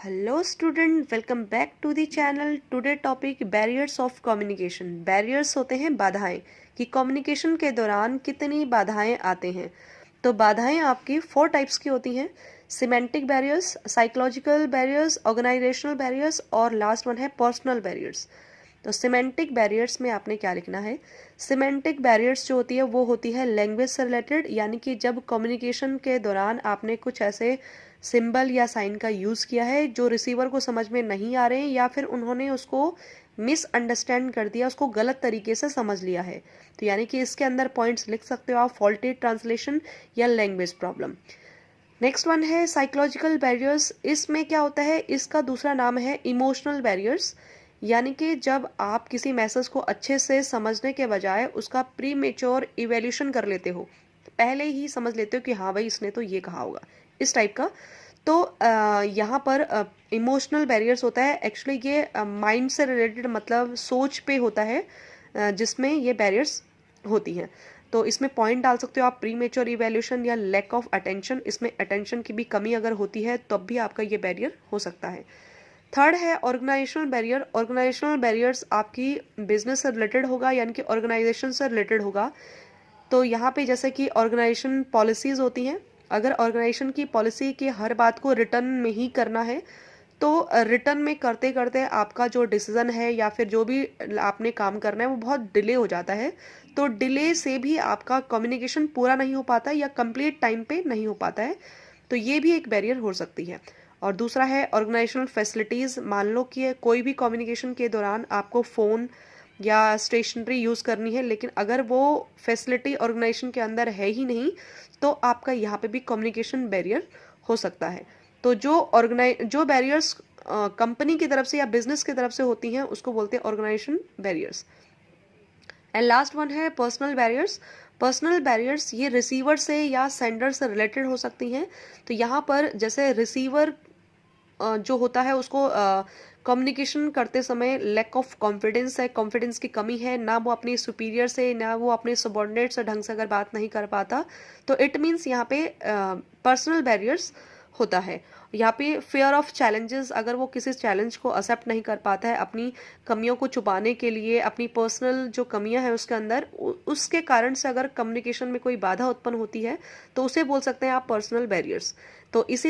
Hello student, welcome back to the channel. Today topic barriers of communication. Barriers होते हैं बाधाएं, कि communication के दौरान कितनी बाधाएं आते हैं। तो बाधाएं आपकी 4 टाइप्स की होती हैं: semantic barriers, psychological barriers, organisational barriers और लास्ट वन है पर्सनल बैरियर्स। तो सिमेंटिक बैरियर्स में आपने क्या लिखना है? सिमेंटिक बैरियर्स जो होती है वो होती है लैंग्वेज से रिलेटेड, यानी कि जब कम्युनिकेशन के दौरान आपने कुछ ऐसे सिंबल या साइन का यूज़ किया है जो रिसीवर को समझ में नहीं आ रहे हैं, या फिर उन्होंने उसको मिसअंडरस्टैंड कर दिया, उसको गलत तरीके से समझ लिया है। तो यानी कि इसके अंदर पॉइंट्स लिख सकते हो आप: फॉल्टी ट्रांसलेशन या लैंग्वेज प्रॉब्लम। नेक्स्ट वन है साइकोलॉजिकल बैरियर्स। इसमें क्या होता है, इसका दूसरा नाम है इमोशनल बैरियर्स, यानी कि जब आप किसी मैसेज को अच्छे से समझने के बजाय उसका प्री मेच्योर इवेल्यूशन कर लेते हो, पहले ही समझ लेते हो कि हाँ भाई इसने तो ये कहा होगा, इस टाइप का। तो यहाँ पर इमोशनल बैरियर्स होता है। एक्चुअली ये माइंड से रिलेटेड, मतलब सोच पे होता है, जिसमें ये बैरियर्स होती हैं। तो इसमें पॉइंट डाल सकते हो आप: प्री मेच्योर इवेल्यूशन या लैक ऑफ अटेंशन। इसमें अटेंशन की भी कमी अगर होती है तब भी आपका ये बैरियर हो सकता है। थर्ड है ऑर्गेनाइजेशनल बैरियर। ऑर्गेनाइजेशनल बैरियर्स आपकी बिजनेस से रिलेटेड होगा, यानी कि ऑर्गेनाइजेशन से रिलेटेड होगा। तो यहाँ पे जैसे कि ऑर्गेनाइजेशन पॉलिसीज होती हैं, अगर ऑर्गेनाइजेशन की पॉलिसी की हर बात को रिटर्न में ही करना है, तो रिटर्न में करते करते आपका जो डिसीजन है या फिर जो भी आपने काम करना है वो बहुत डिले हो जाता है। तो डिले से भी आपका कम्युनिकेशन पूरा नहीं हो पाता या कंप्लीट टाइम पे नहीं हो पाता है। तो ये भी एक बैरियर हो सकती है। और दूसरा है ऑर्गेनाइजेशनल फैसिलिटीज़। मान लो कि कोई भी कम्युनिकेशन के दौरान आपको फ़ोन या स्टेशनरी यूज़ करनी है, लेकिन अगर वो फैसिलिटी ऑर्गेनाइजेशन के अंदर है ही नहीं, तो आपका यहाँ पे भी कम्युनिकेशन बैरियर हो सकता है। तो जो बैरियर्स कंपनी की तरफ से या बिजनेस की तरफ से होती हैं उसको बोलते हैं organisation barriers. And last one है पर्सनल बैरियर्स। पर्सनल बैरियर्स ये रिसीवर से या सेंडर से रिलेटेड हो सकती हैं। तो यहाँ पर जैसे रिसीवर जो होता है उसको कम्युनिकेशन करते समय लैक ऑफ कॉन्फिडेंस है, कॉन्फिडेंस की कमी है, ना वो अपनी सुपीरियर से ना वो अपने सबॉर्डिनेट से ढंग से अगर बात नहीं कर पाता, तो इट मीन्स यहाँ पे पर्सनल बैरियर्स होता है। यहाँ पे फेयर ऑफ चैलेंजेस, अगर वो किसी चैलेंज को एक्सेप्ट नहीं कर पाता है अपनी कमियों को छुपाने के लिए, अपनी पर्सनल जो कमियां हैं उसके अंदर, उसके कारण से अगर कम्युनिकेशन में कोई बाधा उत्पन्न होती है तो उसे बोल सकते हैं आप पर्सनल बैरियर्स। तो इसी